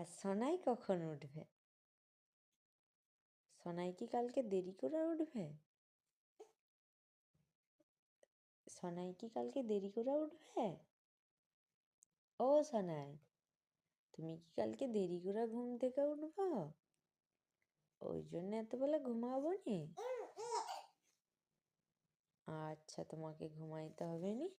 সোনাই কখন উঠবে? সোনাই কি কালকে দেরি করে উঠবে? সোনাই কি কালকে দেরি করে উঠবে? ও সোনাই, তুমি কি কালকে দেরি করে ঘুম থেকে উঠবো? ওই জন্য এত বেলা ঘুমাবো নি? আচ্ছা, তোমাকে ঘুমাইতে হবে নি?